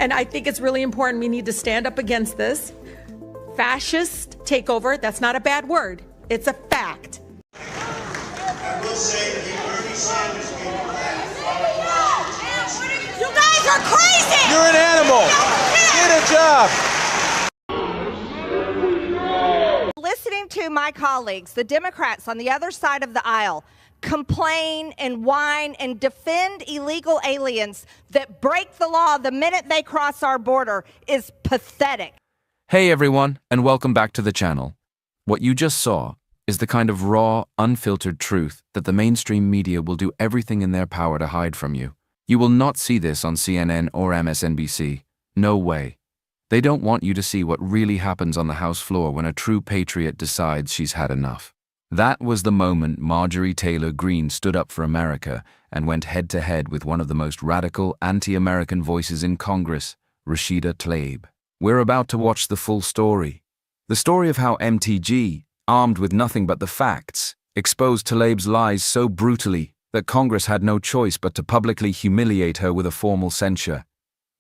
And I think it's really important. We need to stand up against this fascist takeover. That's not a bad word. It's a fact. I will say that Bernie Sanders gave You guys are crazy! You're an animal! Get a job! Listening to my colleagues, the Democrats on the other side of the aisle, complain and whine and defend illegal aliens that break the law the minute they cross our border is pathetic. Hey everyone, and welcome back to the channel. What you just saw is the kind of raw, unfiltered truth that the mainstream media will do everything in their power to hide from you. You will not see this on CNN or MSNBC. No way. They don't want you to see what really happens on the House floor when a true patriot decides she's had enough. That was the moment Marjorie Taylor Greene stood up for America and went head-to-head with one of the most radical anti-American voices in Congress, Rashida Tlaib. We're about to watch the full story. The story of how MTG, armed with nothing but the facts, exposed Tlaib's lies so brutally that Congress had no choice but to publicly humiliate her with a formal censure.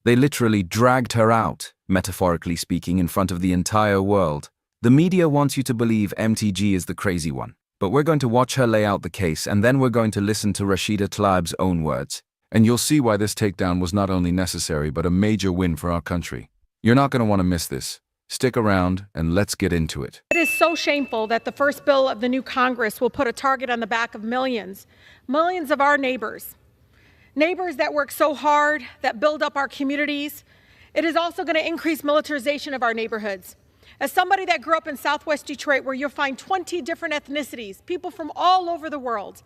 They literally dragged her out, metaphorically speaking, in front of the entire world. The media wants you to believe MTG is the crazy one, but we're going to watch her lay out the case, and then we're going to listen to Rashida Tlaib's own words. And you'll see why this takedown was not only necessary, but a major win for our country. You're not going to want to miss this. Stick around and let's get into it. It is so shameful that the first bill of the new Congress will put a target on the back of millions of our neighbors that work so hard, that build up our communities. It is also going to increase militarization of our neighborhoods. As somebody that grew up in Southwest Detroit, where you'll find 20 different ethnicities, people from all over the world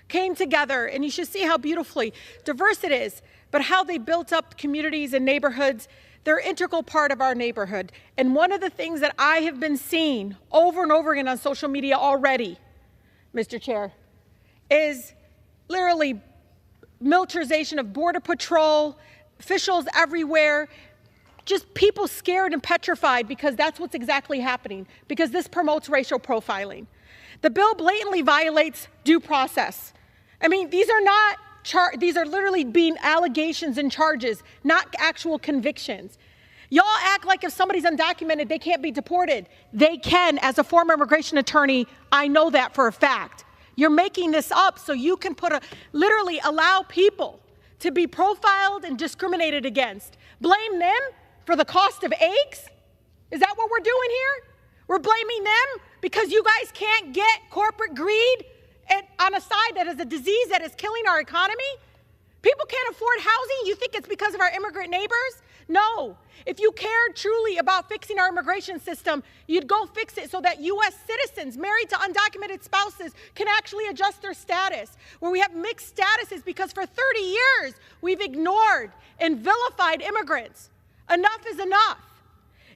came together, and you should see how beautifully diverse it is, but how they built up communities and neighborhoods. They're an integral part of our neighborhood. And one of the things that I have been seeing over and over again on social media already, Mr. Chair, is literally militarization of Border Patrol, officials everywhere, just people scared and petrified because that's what's exactly happening, because this promotes racial profiling. The bill blatantly violates due process. I mean, these are literally being allegations and charges, not actual convictions. Y'all act like if somebody's undocumented, they can't be deported. They can. As a former immigration attorney, I know that for a fact. You're making this up so you can literally allow people to be profiled and discriminated against. Blame them for the cost of eggs? Is that what we're doing here? We're blaming them because you guys can't get corporate greed on a side that is a disease that is killing our economy? People can't afford housing? You think it's because of our immigrant neighbors? No. If you cared truly about fixing our immigration system, you'd go fix it so that U.S. citizens married to undocumented spouses can actually adjust their status, where we have mixed statuses because for 30 years we've ignored and vilified immigrants. Enough is enough.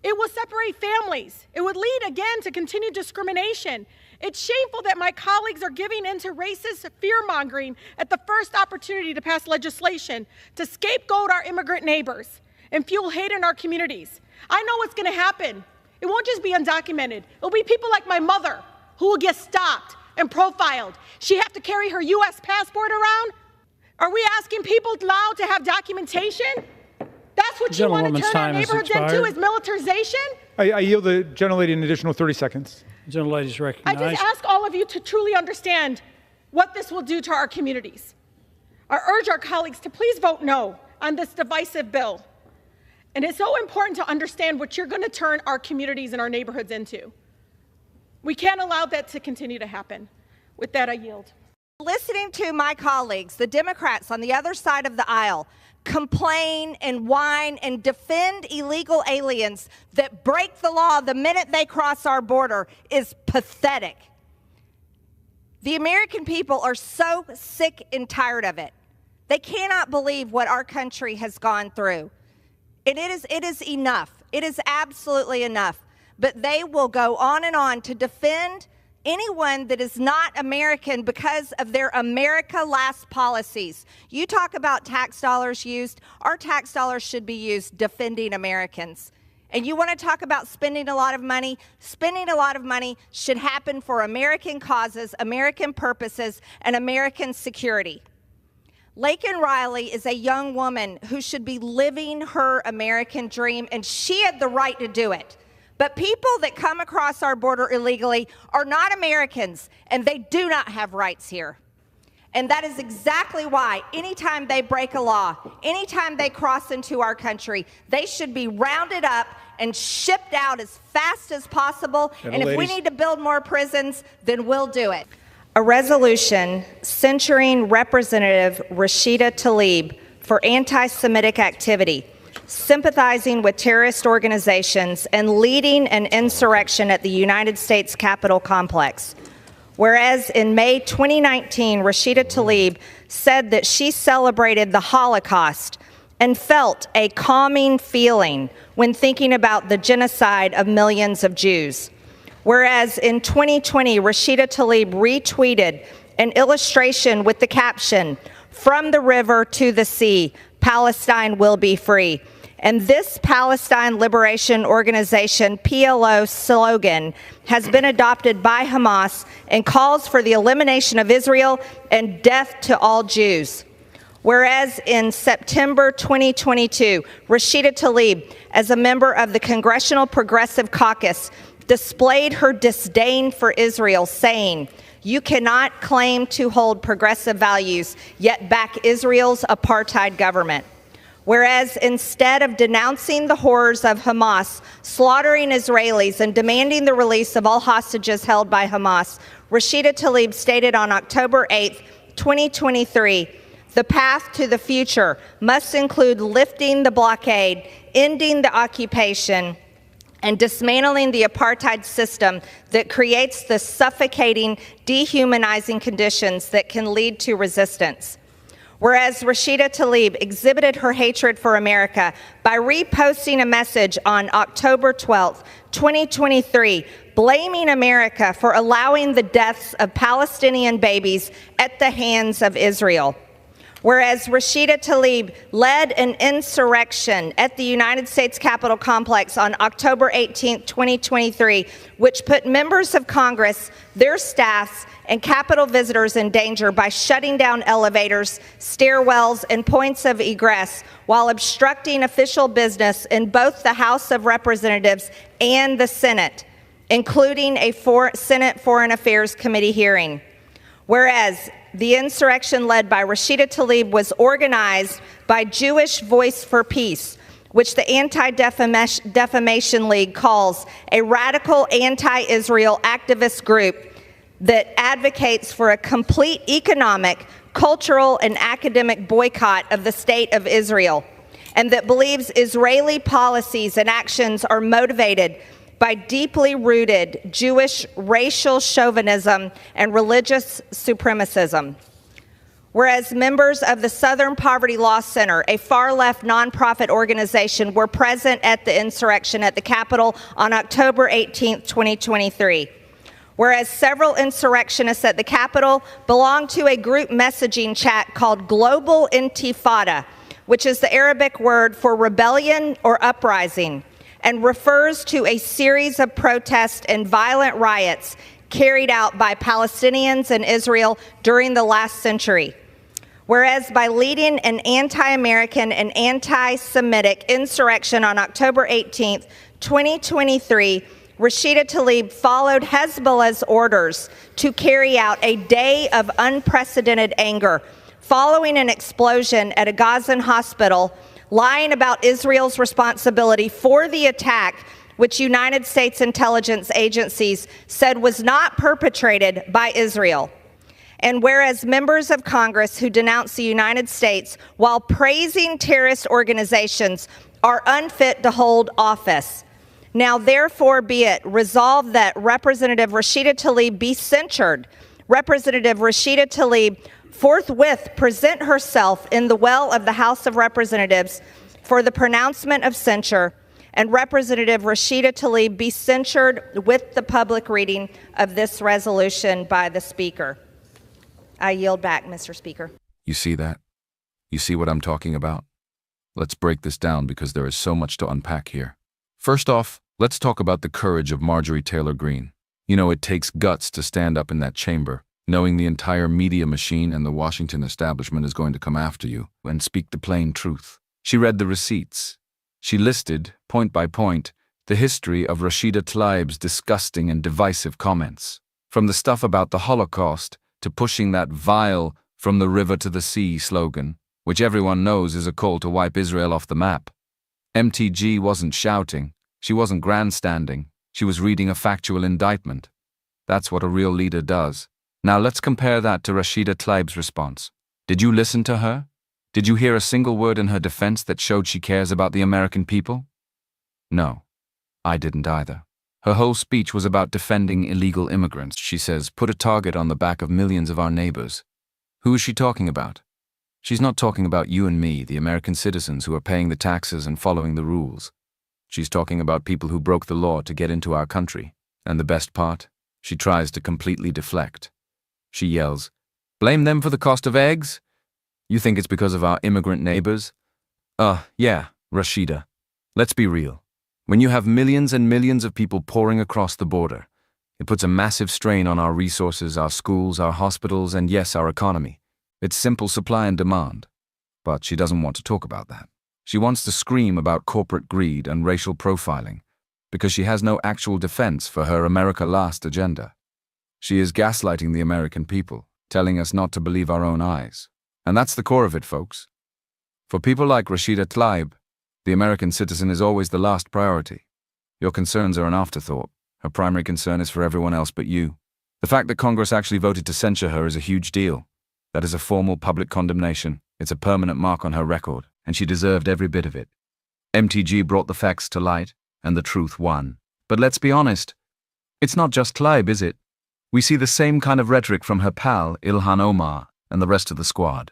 It will separate families. It would lead again to continued discrimination. It's shameful that my colleagues are giving into racist fear-mongering at the first opportunity to pass legislation to scapegoat our immigrant neighbors and fuel hate in our communities. I know what's going to happen. It won't just be undocumented. It'll be people like my mother who will get stopped and profiled. She have to carry her U.S. passport around? Are we asking people now to have documentation? That's what you want to turn our neighborhoods into, is militarization? I yield the gentlelady an additional 30 seconds. The gentlelady is recognized. I just ask all of you to truly understand what this will do to our communities. I urge our colleagues to please vote no on this divisive bill. And it's so important to understand what you're going to turn our communities and our neighborhoods into. We can't allow that to continue to happen. With that, I yield. Listening to my colleagues, the Democrats on the other side of the aisle, complain and whine and defend illegal aliens that break the law the minute they cross our border is pathetic. The American people are so sick and tired of it. They cannot believe what our country has gone through. And it is enough. It is absolutely enough. But they will go on to defend anyone that is not American because of their America Last policies. You talk about tax dollars used. Our tax dollars should be used defending Americans. And you want to talk about spending a lot of money? Spending a lot of money should happen for American causes, American purposes, and American security. Laken Riley is a young woman who should be living her American dream, and she had the right to do it. But people that come across our border illegally are not Americans, and they do not have rights here. And that is exactly why anytime they break a law, anytime they cross into our country, they should be rounded up and shipped out as fast as possible. And if we need to build more prisons, then we'll do it. A resolution censuring Representative Rashida Tlaib for anti-Semitic activity, sympathizing with terrorist organizations, and leading an insurrection at the United States Capitol complex. Whereas in May 2019, Rashida Tlaib said that she celebrated the Holocaust and felt a calming feeling when thinking about the genocide of millions of Jews. Whereas in 2020, Rashida Tlaib retweeted an illustration with the caption, "From the river to the sea, Palestine will be free." And this Palestine Liberation Organization, PLO slogan, has been adopted by Hamas and calls for the elimination of Israel and death to all Jews. Whereas in September 2022, Rashida Tlaib, as a member of the Congressional Progressive Caucus, displayed her disdain for Israel, saying, "You cannot claim to hold progressive values, yet back Israel's apartheid government." Whereas instead of denouncing the horrors of Hamas, slaughtering Israelis, and demanding the release of all hostages held by Hamas, Rashida Tlaib stated on October 8, 2023, "The path to the future must include lifting the blockade, ending the occupation, and dismantling the apartheid system that creates the suffocating, dehumanizing conditions that can lead to resistance." Whereas Rashida Tlaib exhibited her hatred for America by reposting a message on October 12, 2023, blaming America for allowing the deaths of Palestinian babies at the hands of Israel. Whereas Rashida Tlaib led an insurrection at the United States Capitol complex on October 18, 2023, which put members of Congress, their staffs, and Capitol visitors in danger by shutting down elevators, stairwells, and points of egress while obstructing official business in both the House of Representatives and the Senate, including a Senate Foreign Affairs Committee hearing. Whereas the insurrection led by Rashida Tlaib was organized by Jewish Voice for Peace, which the Anti-Defamation League calls a radical anti-Israel activist group that advocates for a complete economic, cultural, and academic boycott of the state of Israel, and that believes Israeli policies and actions are motivated by deeply rooted Jewish racial chauvinism and religious supremacism. Whereas members of the Southern Poverty Law Center, a far-left nonprofit organization, were present at the insurrection at the Capitol on October 18, 2023. Whereas several insurrectionists at the Capitol belong to a group messaging chat called Global Intifada, which is the Arabic word for rebellion or uprising, and refers to a series of protests and violent riots carried out by Palestinians in Israel during the last century. Whereas by leading an anti-American and anti-Semitic insurrection on October 18, 2023, Rashida Tlaib followed Hezbollah's orders to carry out a day of unprecedented anger following an explosion at a Gazan hospital, lying about Israel's responsibility for the attack, which United States intelligence agencies said was not perpetrated by Israel. And whereas members of Congress who denounce the United States while praising terrorist organizations are unfit to hold office, now therefore be it resolved that Representative Rashida Tlaib be censured. Representative Rashida Tlaib forthwith present herself in the well of the House of Representatives for the pronouncement of censure, and Representative Rashida Tlaib be censured with the public reading of this resolution by the Speaker. I yield back, Mr. Speaker. You see that? You see what I'm talking about? Let's break this down because there is so much to unpack here. First off, let's talk about the courage of Marjorie Taylor Greene. You know, it takes guts to stand up in that chamber, knowing the entire media machine and the Washington establishment is going to come after you and speak the plain truth. She read the receipts. She listed, point by point, the history of Rashida Tlaib's disgusting and divisive comments, from the stuff about the Holocaust to pushing that vile "from the river to the sea" slogan, which everyone knows is a call to wipe Israel off the map. MTG wasn't shouting, she wasn't grandstanding, she was reading a factual indictment. That's what a real leader does. Now let's compare that to Rashida Tlaib's response. Did you listen to her? Did you hear a single word in her defense that showed she cares about the American people? No, I didn't either. Her whole speech was about defending illegal immigrants. She says, put a target on the back of millions of our neighbors. Who is she talking about? She's not talking about you and me, the American citizens who are paying the taxes and following the rules. She's talking about people who broke the law to get into our country. And the best part? She tries to completely deflect. She yells, blame them for the cost of eggs? You think it's because of our immigrant neighbors? Yeah, Rashida. Let's be real. When you have millions and millions of people pouring across the border, it puts a massive strain on our resources, our schools, our hospitals, and yes, our economy. It's simple supply and demand. But she doesn't want to talk about that. She wants to scream about corporate greed and racial profiling, because she has no actual defense for her America Last agenda. She is gaslighting the American people, telling us not to believe our own eyes. And that's the core of it, folks. For people like Rashida Tlaib, the American citizen is always the last priority. Your concerns are an afterthought. Her primary concern is for everyone else but you. The fact that Congress actually voted to censure her is a huge deal. That is a formal public condemnation. It's a permanent mark on her record, and she deserved every bit of it. MTG brought the facts to light, and the truth won. But let's be honest, it's not just Tlaib, is it? We see the same kind of rhetoric from her pal, Ilhan Omar, and the rest of the squad.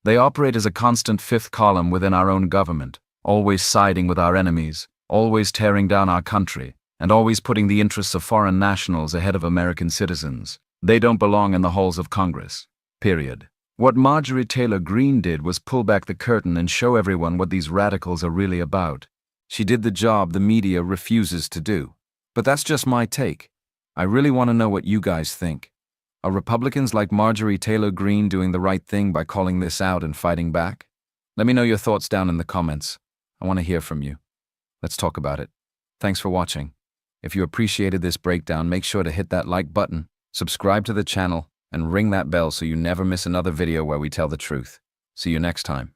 They operate as a constant fifth column within our own government, always siding with our enemies, always tearing down our country, and always putting the interests of foreign nationals ahead of American citizens. They don't belong in the halls of Congress. Period. What Marjorie Greene did was pull back the curtain and show everyone what these radicals are really about. She did the job the media refuses to do. But that's just my take. I really want to know what you guys think. Are Republicans like Marjorie Greene doing the right thing by calling this out and fighting back? Let me know your thoughts down in the comments. I want to hear from you. Let's talk about it. Thanks for watching. If you appreciated this breakdown, make sure to hit that like button, subscribe to the channel, and ring that bell so you never miss another video where we tell the truth. See you next time.